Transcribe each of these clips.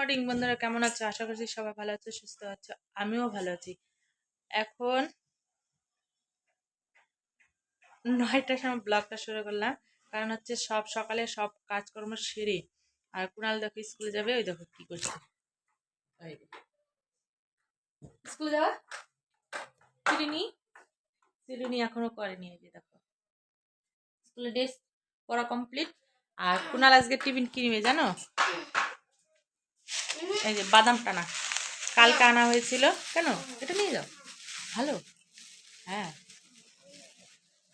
Morning বন্ধুরা, কেমন আছো? আশা করছি সবাই ভালো আছো, সুস্থ আছো। আমিও ভালো আছি। এখন 9টার সময় ব্লগটা শুরু করলাম, কারণ হচ্ছে সব সকালে সব কাজকর্ম সেরে আর কুণাল দেখো স্কুলে যাবে। ওই দেখো কি করছে, স্কুলে যাওয়া চিরুনি চিরুনি এখনো করেনি। এই যে দেখো স্কুলে ড্রেস পড়া কমপ্লিট। আর কুণাল আজকে টিফিন কিনবে জানো, এই যে বাদাম টানা কালকে আনা হয়েছিল। কেন এটা নিয়ে যাও, ভালো। হ্যাঁ,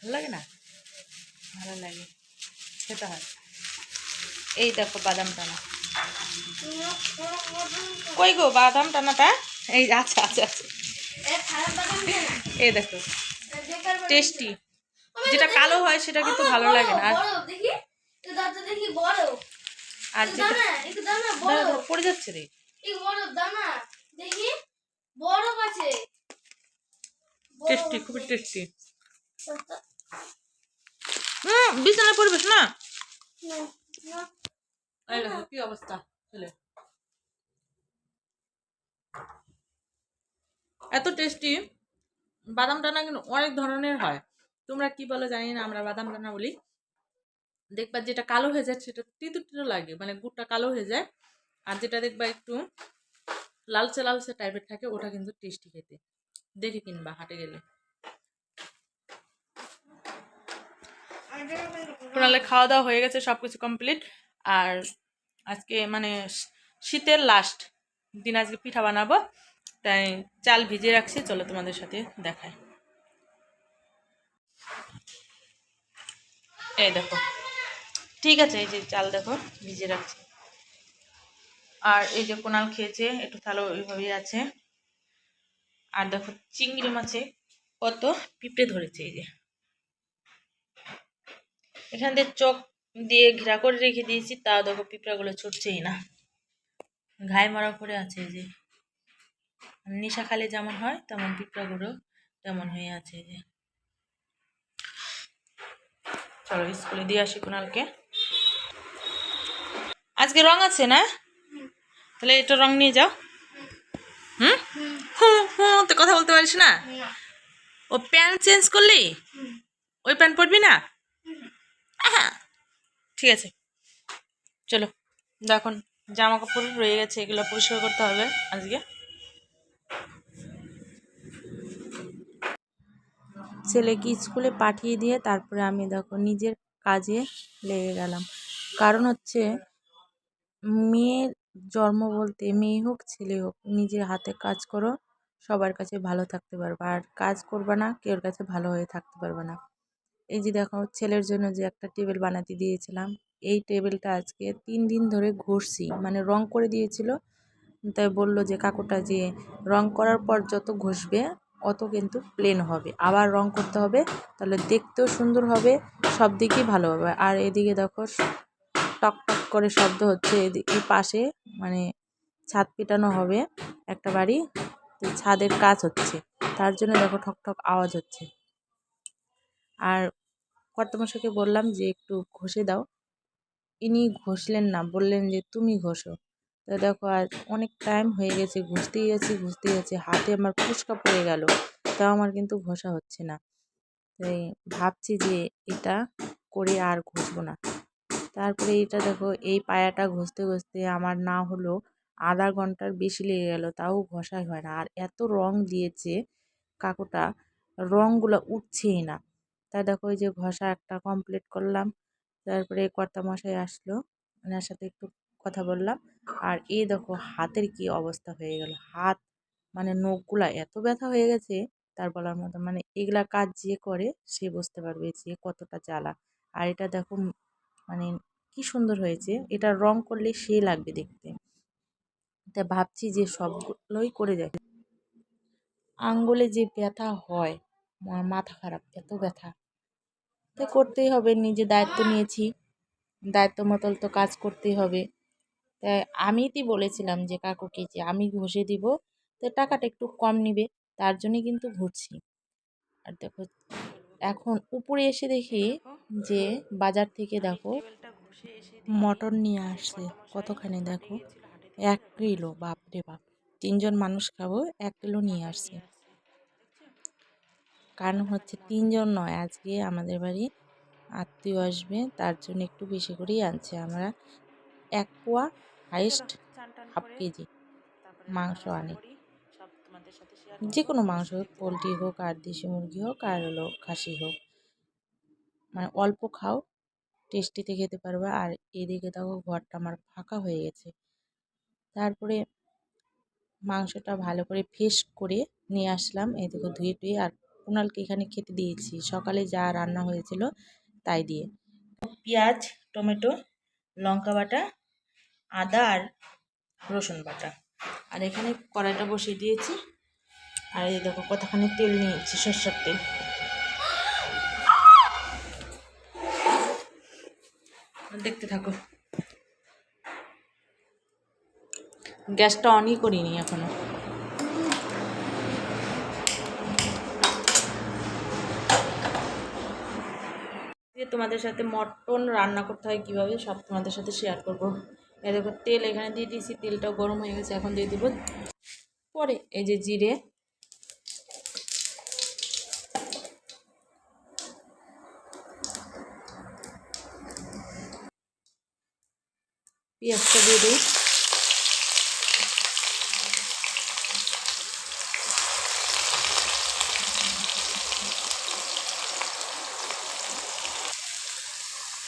ভালো লাগে না? ভালো লাগে, খেতে হয়। এই দেখো বাদাম টানা, কই গো বাদাম টানাটা? এই আচ্ছা আচ্ছা আচ্ছা, এই দেখো টেস্টি। যেটা কালো হয় সেটা কিন্তু ভালো লাগে না। আর যেটা পড়ে যাচ্ছে রে, টেস্টি, খুবই টেস্টি। বিছানায় পড়বেশ না। এই দেখো কি অবস্থা চলে, এত টেস্টি। বাদাম টানা কিন্তু অনেক ধরনের হয়, তোমরা কি বলো জানি না, আমরা বাদাম টানা বলি। দেখবা যেটা কালো হয়ে যায় সেটা তিতো তিতো লাগে, মানে গুড়টা কালো হয়ে যায়। আর যেটা দেখবা একটু লালচে লালচে টাইপের থাকে, ওটা কিন্তু টেস্টি খেতে। দেখে কিনবা হাটে গেলে। প্রণালে খাওয়া দাওয়া হয়ে গেছে, সবকিছু কমপ্লিট। আর আজকে মানে শীতের লাস্ট দিন, আজকে পিঠা বানাবো, তাই চাল ভিজিয়ে রাখছি। চলো তোমাদের সাথে দেখাই। এই দেখো, ঠিক আছে, এই যে চাল দেখো ভিজিয়ে রাখছি। আর এই যে কোনাল খেয়েছে, একটু তাহলে ওইভাবেই আছে। আর দেখো চিংড়ি মাছে কত পিঁপড়ে ধরেছে। এই যে এখান দিয়ে চোখ দিয়ে ঘেরা করে রেখে দিয়েছি, তাও দেখো পিঁপড়াগুলো ছুটছেই না, ঘায়ে মারা করে আছে। এই যে নেশা খালে যেমন হয় তেমন পিঁপড়াগুলো তেমন হয়ে আছে। এই যে চলো স্কুলে দিয়ে আসি কুণালকে। আজকে রং আছে না, তাহলে এটা রং নিয়ে যাও। হুম হুম হুম, তো কথা বলতে পারিস না। ও প্যান্ট চেঞ্জ করলি, ওই প্যান্ট পরবি না? হ্যাঁ ঠিক আছে, চলো। দেখুন জামা কাপড় রয়ে গেছে, এগুলো পরিষ্কার করতে হবে আজকে। ছেলেকে স্কুলে পাঠিয়ে দিয়ে তারপরে আমি দেখো নিজের কাজে লেগে গেলাম। কারণ হচ্ছে মেয়ের জন্ম বলতে, মেয়ে হোক ছেলে হোক, নিজের হাতে কাজ করো, সবার কাছে ভালো থাকতে পারবে। আর কাজ করবে না, কেউর কাছে ভালো হয়ে থাকতে পারবে না। এই যে দেখো ছেলের জন্য যে একটা টেবিল বানাতে দিয়েছিলাম, এই টেবিলটা আজকে 3 দিন ধরে ঘষছি, মানে রং করে দিয়েছিল। তাই বললো যে কাকুটা যে রং করার পর যত ঘষবে অত কিন্তু প্লেন হবে, আবার রং করতে হবে, তাহলে দেখতেও সুন্দর হবে, সব দিকেই ভালো হবে। আর এদিকে দেখো টক টক করে শব্দ হচ্ছে, এই পাশে মানে ছাদ পেটানো হবে একটা বাড়ি, তো ছাদের কাজ হচ্ছে, তার জন্য দেখো ঠক ঠক আওয়াজ হচ্ছে। আর কর্তামশাইকে বললাম যে একটু ঘষে দাও, ইনি ঘষলেন না, বললেন যে তুমি ঘষো। তো দেখো আর অনেক টাইম হয়ে গেছে, ঘষতেই যাচ্ছি, হাতে আমার ফুসকা পড়ে গেল, তাও আমার কিন্তু ঘষা হচ্ছে না। তাই ভাবছি যে এটা করে আর ঘষবো না। তারপরে এটা দেখো, এই পায়াটা ঘষতে ঘষতে আমার না হলো আধা ঘন্টার বেশি লেগে গেল, তাও ঘষাই হয় না। আর এত রং দিয়েছে কাকুটা, রঙগুলো উঠছেই না। তাই দেখো ওই যে ঘষা একটা কমপ্লিট করলাম। তারপরে কর্তামশাই আসলো, ওনার সাথে একটু কথা বললাম। আর এই দেখো হাতের কি অবস্থা হয়ে গেল, হাত মানে নখগুলা এত ব্যথা হয়ে গেছে তার বলার মতো। মানে এগুলা কাজ যে করে সে বুঝতে পারবে যে কতটা জ্বালা। আর এটা দেখো মানে কি সুন্দর হয়েছে, এটা রং করলে সে লাগবে দেখতে। তা ভাবছি যে সবগুলোই করে যায়। আঙ্গুলে যে ব্যথা হয়, মাথা খারাপ, এত ব্যথা। তাই করতেই হবে, নিজে দায়িত্ব নিয়েছি, দায়িত্ব মতো তো কাজ করতেই হবে। তাই আমিই বলেছিলাম যে কাকুকে যে আমি ঘষে দিব, তো টাকাটা একটু কম নিবে, তার জন্যই কিন্তু ঘুরছি। আর দেখো এখন উপরে এসে দেখি যে বাজার থেকে দেখো মটর নিয়ে আসছে কতখানি, দেখো 1 কিলো, বাপরে বাপ, 3জন মানুষ খাবো, 1 কিলো নিয়ে আসছে। কারণ হচ্ছে 3জন নয়, আজকে আমাদের বাড়ি আত্মীয় আসবে, তার জন্য একটু বেশি করেই আনছে। আমরা 1 পোয়া হাইস্ট ½ কেজি মাংস আনি, যে কোনো মাংস হোক, পোলট্রি হোক আর দেশি মুরগি হোক আর হলো খাসি হোক, মানে অল্প খাও, টেস্টিতে খেতে পারবে। আর এদিকে দেখো ঘরটা আমার ফাঁকা হয়ে গেছে। তারপরে মাংসটা ভালো করে ফ্রেশ করে নিয়ে আসলাম, এদিকে ধুয়ে টুয়ে। আর কুণালকে এখানে খেতে দিয়েছি, সকালে যা রান্না হয়েছিল তাই দিয়ে। পেঁয়াজ, টমেটো, লঙ্কা বাটা, আদা আর রসুন বাটা। আর এখানে কড়াইটা বসিয়ে দিয়েছি। আর এই দেখো কতখানি তেল নিয়েছি, সরষের তেল। দেখতে থাকো। গ্যাসটা অনই করিনি এখনো। তোমাদের সাথে মটন রান্না করতে হয় কীভাবে সব তোমাদের সাথে শেয়ার করবো। এই দেখো তেল এখানে দিয়ে দিয়েছি, তেলটাও গরম হয়ে গেছে। এখন দিয়ে দেবো পরে এই যে জিরে, পেঁয়াজটা দিয়ে দিই,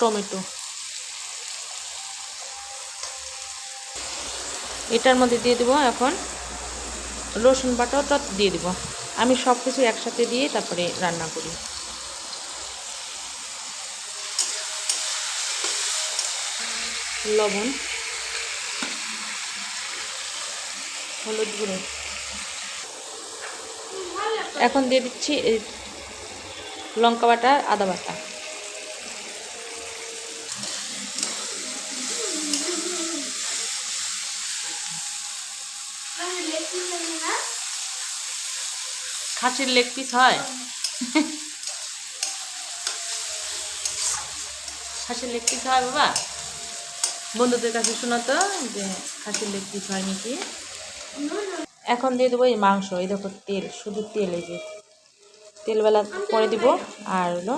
টমেটো, এটার মধ্যে দিয়ে দেবো এখন রসুন বাটাটা দিয়ে দেবো। আমি সব কিছু একসাথে দিয়ে তারপরে রান্না করি। লবণ, হলুদ গুঁড়ো, এখন দিয়ে দিচ্ছি লঙ্কা বাটা, আদা বাটা। খাসির লেগ পিস হয়, খাসির লেগ পিস হয় বাবা। বন্ধুদের কাছে শোনো তো যে খাসির লেগ পিস হয় নাকি। এখন দিয়ে দেবো এই মাংস, এই দেখো তেল, শুধু তেল, এই যে তেলবেলা পরে দিব। আর হলো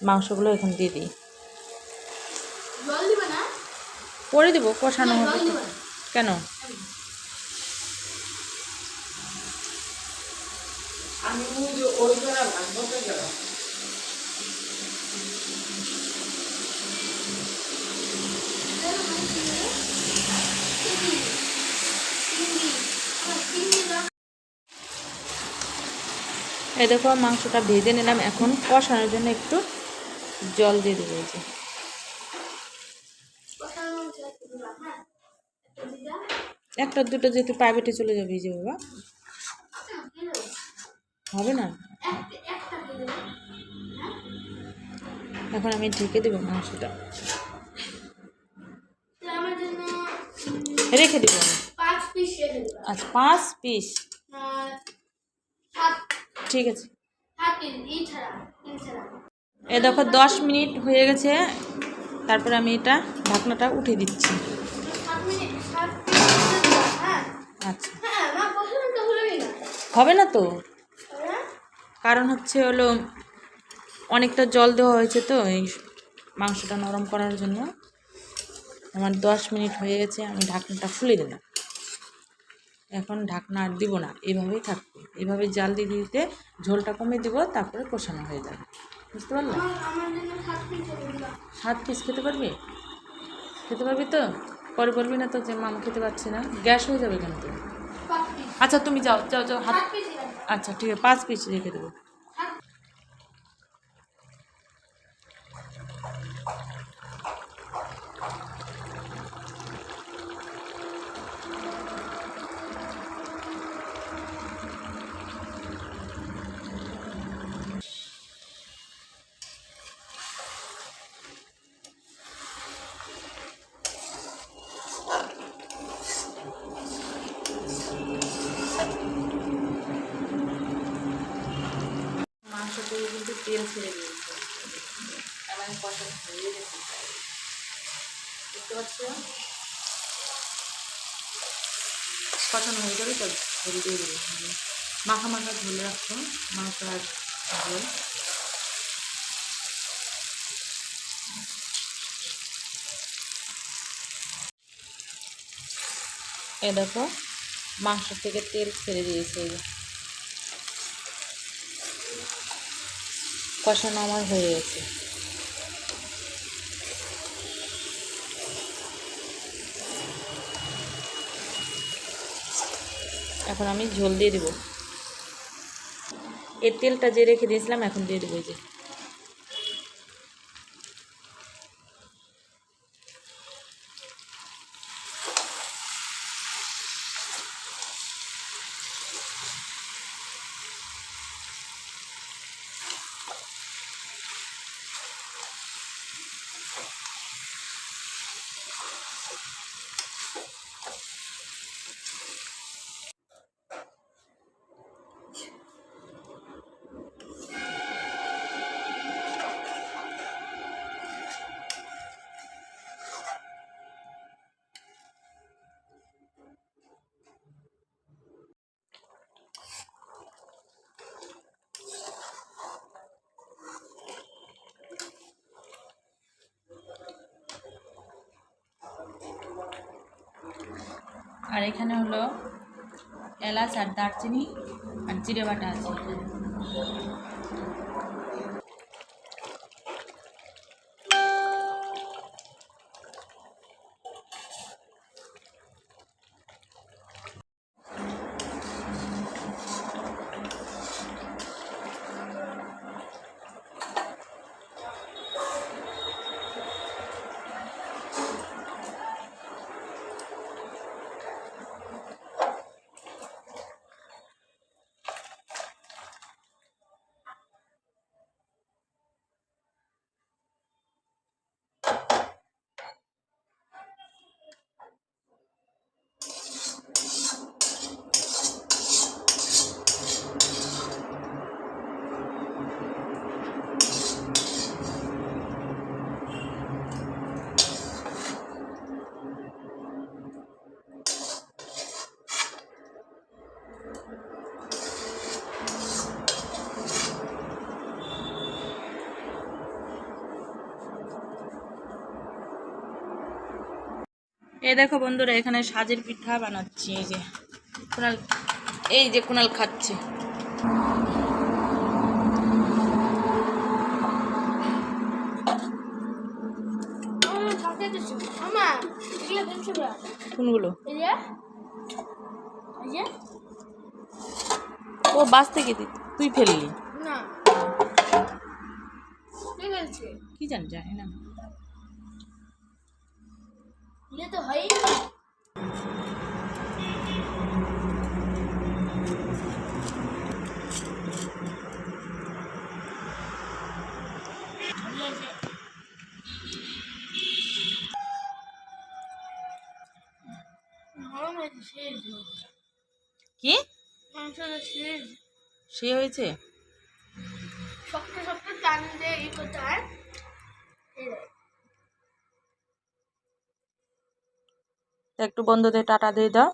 মাংসগুলো এখন দিয়ে দিই, পরে দিব, কষানো হবে কেন। এই দেখো মাংসটা ভেজে নিলাম, এখন কষানোর জন্য একটু জল দিয়ে দেবো। এই যে একটা দুটো যেহেতু প্রাইভেটে চলে যাবে, এই যে বাবা হবে না। এখন আমি ঢেকে দেবো মাংসটা, রেখে দেবো আমি। আচ্ছা 5 পিস, ঠিক আছে। এ দেখো 10 মিনিট হয়ে গেছে, তারপরে আমি এটা ঢাকনাটা উঠে দিচ্ছি। আচ্ছা হবে না তো, কারণ হচ্ছে হলো অনেকটা জল দেওয়া হয়েছে তো এই মাংসটা নরম করার জন্য। আমার 10 মিনিট হয়ে গেছে, আমি ঢাকনাটা খুলে দিলাম। এখন ঢাকনা আর দিব না, এভাবেই থাকবে। এভাবে জাল দিতে দিতে ঝোলটা কমে দিব, তারপরে কষানো হয়ে যাবে। বুঝতে পারলে? 7 পিস খেতে পারবি? খেতে পারবি তো? পরে বলবি না তো যে মামা খেতে পারছি না, গ্যাস হয়ে যাবে কিন্তু। আচ্ছা তুমি যাও যাও যাও হাত। আচ্ছা ঠিক আছে, 5 পিস রেখে দেবো। মাংস থেকে কিন্তু তেল ছেড়ে দিয়েছে, আমার কষানো হয়ে গেছে, বুঝতে পারছো? কষানো হয়ে যাবে, তার ঝোল দিয়ে দেবো। মাখা মাখা ঝোল রাখবো, মাংস আর ঝোল। এ দেখো মাংস থেকে তেল ছেড়ে দিয়েছে, কষানো আমার হয়ে গেছে। এখন আমি ঝোল দিয়ে দেবো। এই তেলটা যে রেখে দিয়েছিলাম এখন দিয়ে দেবো। এই যে আর এখানে হলো এলাচ আর দারচিনি আর জিরে বাটা আছে। এই দেখো বন্ধুরা, এখানে সাজের পিঠা বানাচ্ছি। এই যে কুনাল খাচ্ছে। কোনগুলো? ও বাস থেকে তুই ফেললি না? কি জানি, জানি না। তো হয় কি সে হয়েছে? একটু বন্ধুদের টাটা দিয়ে দাও।